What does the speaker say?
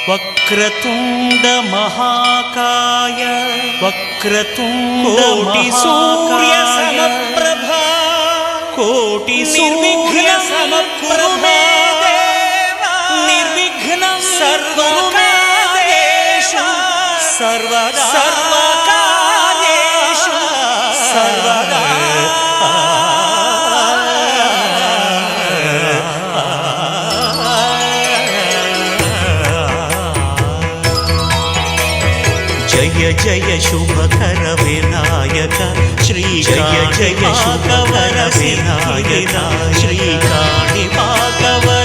वक्रतुंड महाकाय वक्रतुंड कोटि सूर्य समप्रभा कोटि निर्विघ्न समप्रभा निर्विघ्नं सर्वकार्येषु सर्वदा सर्वकार्येषु सर्वदा जय जय शुभकर विनायक श्री जय जय शुभकर विनायक श्री काणिपाकवर